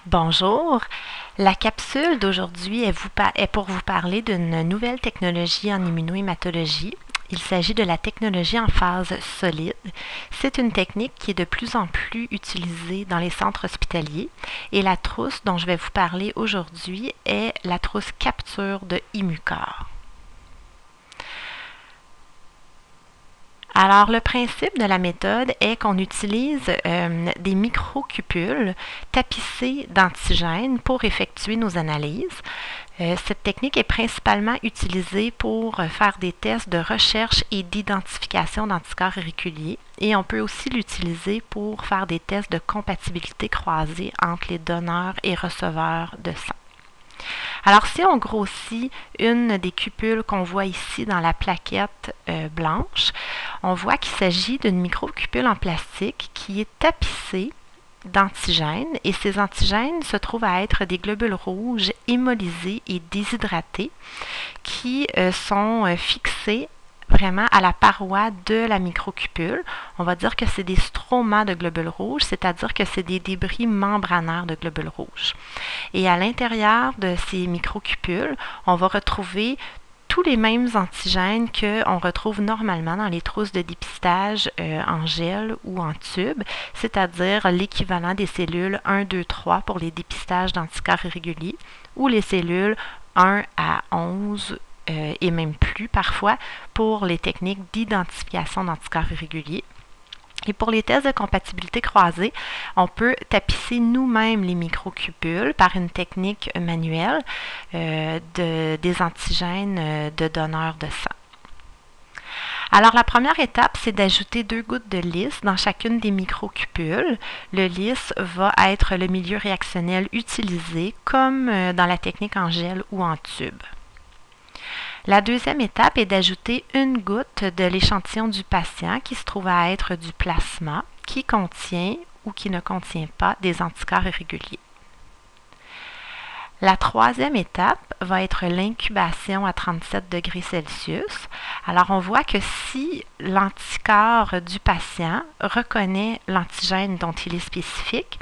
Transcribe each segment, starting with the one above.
Bonjour, la capsule d'aujourd'hui est pour vous parler d'une nouvelle technologie en immunohématologie. Il s'agit de la technologie en phase solide. C'est une technique qui est de plus en plus utilisée dans les centres hospitaliers et la trousse dont je vais vous parler aujourd'hui est la trousse capture de Immucor. Alors, le principe de la méthode est qu'on utilise des microcupules tapissées d'antigènes pour effectuer nos analyses. Cette technique est principalement utilisée pour faire des tests de recherche et d'identification d'anticorps irréguliers et on peut aussi l'utiliser pour faire des tests de compatibilité croisée entre les donneurs et receveurs de sang. Alors, si on grossit une des cupules qu'on voit ici dans la plaquette blanche, on voit qu'il s'agit d'une microcupule en plastique qui est tapissée d'antigènes et ces antigènes se trouvent à être des globules rouges hémolysés et déshydratés qui sont fixés vraiment à la paroi de la microcupule. On va dire que c'est des stromas de globules rouges, c'est-à-dire que c'est des débris membranaires de globules rouges. Et à l'intérieur de ces microcupules, on va retrouver tous les mêmes antigènes qu'on retrouve normalement dans les trousses de dépistage en gel ou en tube, c'est-à-dire l'équivalent des cellules 1, 2, 3 pour les dépistages d'anticorps irréguliers ou les cellules 1 à 11 et même plus parfois pour les techniques d'identification d'anticorps irréguliers. Et pour les tests de compatibilité croisée, on peut tapisser nous-mêmes les microcupules par une technique manuelle des antigènes de donneurs de sang. Alors, la première étape, c'est d'ajouter 2 gouttes de lisse dans chacune des microcupules. Le lisse va être le milieu réactionnel utilisé comme dans la technique en gel ou en tube. La deuxième étape est d'ajouter une goutte de l'échantillon du patient qui se trouve à être du plasma qui contient ou qui ne contient pas des anticorps irréguliers. La troisième étape va être l'incubation à 37 degrés Celsius. Alors, on voit que si l'anticorps du patient reconnaît l'antigène dont il est spécifique,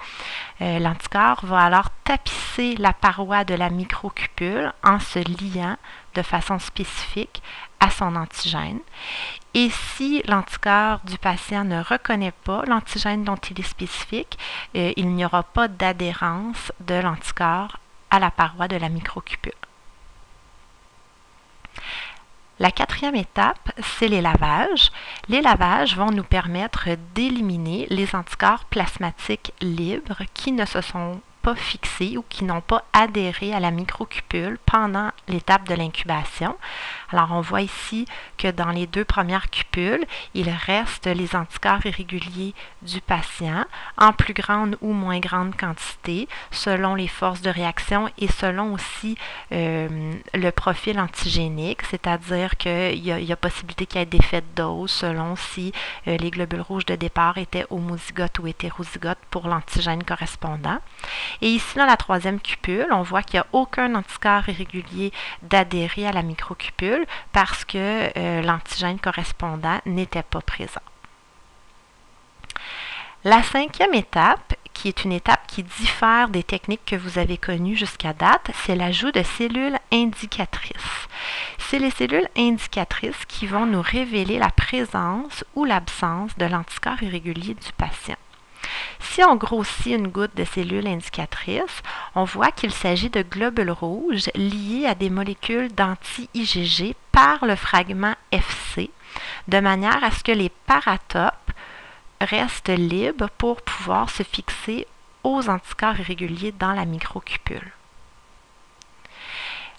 l'anticorps va alors tapisser la paroi de la microcupule en se liant de façon spécifique à son antigène. Et si l'anticorps du patient ne reconnaît pas l'antigène dont il est spécifique, il n'y aura pas d'adhérence de l'anticorps à la paroi de la microcupule. La quatrième étape, c'est les lavages. Les lavages vont nous permettre d'éliminer les anticorps plasmatiques libres qui ne se sont pas fixés ou qui n'ont pas adhéré à la microcupule pendant l'étape de l'incubation. Alors, on voit ici que dans les 2 premières cupules, il reste les anticorps irréguliers du patient en plus grande ou moins grande quantité selon les forces de réaction et selon aussi le profil antigénique, c'est-à-dire qu'il y a possibilité qu'il y ait des effets de dose selon si les globules rouges de départ étaient homozygotes ou hétérozygotes pour l'antigène correspondant. Et ici, dans la troisième cupule, on voit qu'il n'y a aucun anticorps irrégulier d'adhérer à la microcupule parce que l'antigène correspondant n'était pas présent. La cinquième étape, qui est une étape qui diffère des techniques que vous avez connues jusqu'à date, c'est l'ajout de cellules indicatrices. C'est les cellules indicatrices qui vont nous révéler la présence ou l'absence de l'anticorps irrégulier du patient. Si on grossit une goutte de cellules indicatrices, on voit qu'il s'agit de globules rouges liés à des molécules d'anti-IgG par le fragment Fc, de manière à ce que les paratopes restent libres pour pouvoir se fixer aux anticorps irréguliers dans la microcupule.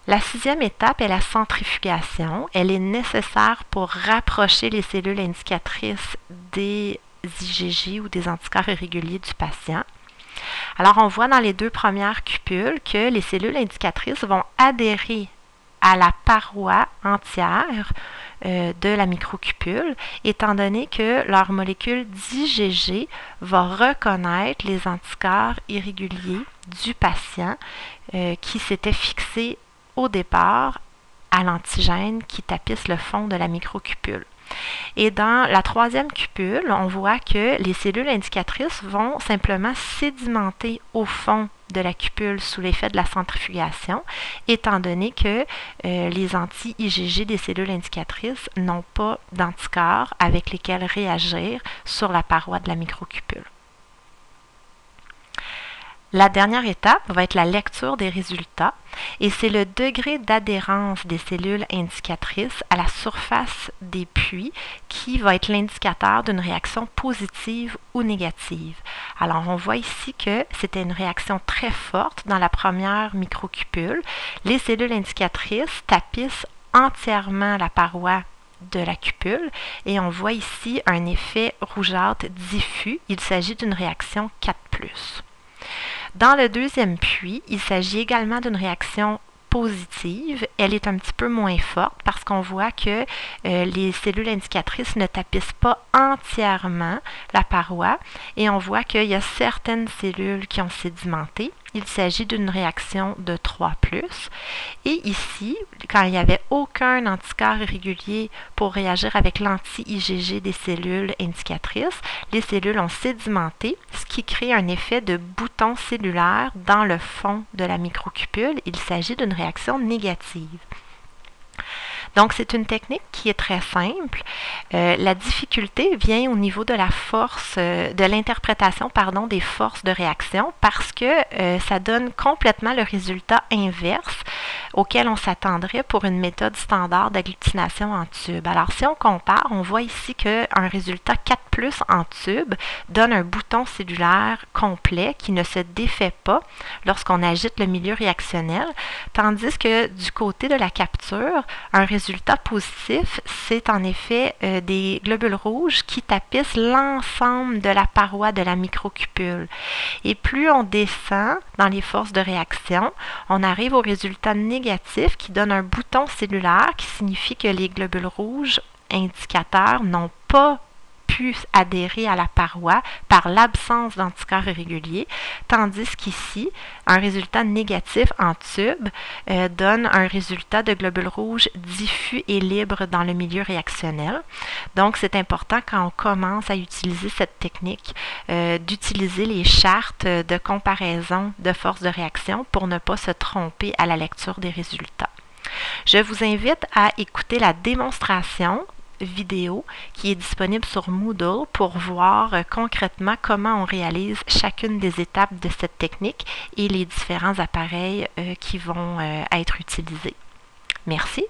La sixième étape est la centrifugation. Elle est nécessaire pour rapprocher les cellules indicatrices des IgG ou des anticorps irréguliers du patient. Alors, on voit dans les 2 premières cupules que les cellules indicatrices vont adhérer à la paroi entière de la microcupule, étant donné que leur molécule d'IgG va reconnaître les anticorps irréguliers du patient qui s'était fixé au départ à l'antigène qui tapisse le fond de la microcupule. Et dans la troisième cupule, on voit que les cellules indicatrices vont simplement sédimenter au fond de la cupule sous l'effet de la centrifugation, étant donné que les anti-IgG des cellules indicatrices n'ont pas d'anticorps avec lesquels réagir sur la paroi de la microcupule. La dernière étape va être la lecture des résultats et c'est le degré d'adhérence des cellules indicatrices à la surface des puits qui va être l'indicateur d'une réaction positive ou négative. Alors, on voit ici que c'était une réaction très forte dans la première microcupule. Les cellules indicatrices tapissent entièrement la paroi de la cupule et on voit ici un effet rougeâtre diffus. Il s'agit d'une réaction 4+. Dans le deuxième puits, il s'agit également d'une réaction positive. Elle est un petit peu moins forte parce qu'on voit que les cellules indicatrices ne tapissent pas entièrement la paroi et on voit qu'il y a certaines cellules qui ont sédimenté. Il s'agit d'une réaction de 3+. Et ici, quand il n'y avait aucun anticorps irrégulier pour réagir avec l'anti-IgG des cellules indicatrices, les cellules ont sédimenté, ce qui crée un effet de bouton cellulaire dans le fond de la microcupule. Il s'agit d'une réaction négative. Donc, c'est une technique qui est très simple. La difficulté vient au niveau de la force, de l'interprétation, des forces de réaction parce que ça donne complètement le résultat inverse auquel on s'attendrait pour une méthode standard d'agglutination en tube. Alors, si on compare, on voit ici qu'un résultat 4+ en tube donne un bouton cellulaire complet qui ne se défait pas lorsqu'on agite le milieu réactionnel, tandis que du côté de la capture, un résultat positif, c'est en effet des globules rouges qui tapissent l'ensemble de la paroi de la microcupule. Et plus on descend dans les forces de réaction, on arrive au résultat négatif qui donne un bouton cellulaire qui signifie que les globules rouges indicateurs n'ont pas pu adhérer à la paroi par l'absence d'anticorps irréguliers, tandis qu'ici, un résultat négatif en tube donne un résultat de globules rouges diffus et libres dans le milieu réactionnel. Donc, c'est important quand on commence à utiliser cette technique d'utiliser les chartes de comparaison de force de réaction pour ne pas se tromper à la lecture des résultats. Je vous invite à écouter la démonstration vidéo qui est disponible sur Moodle pour voir concrètement comment on réalise chacune des étapes de cette technique et les différents appareils qui vont être utilisés. Merci.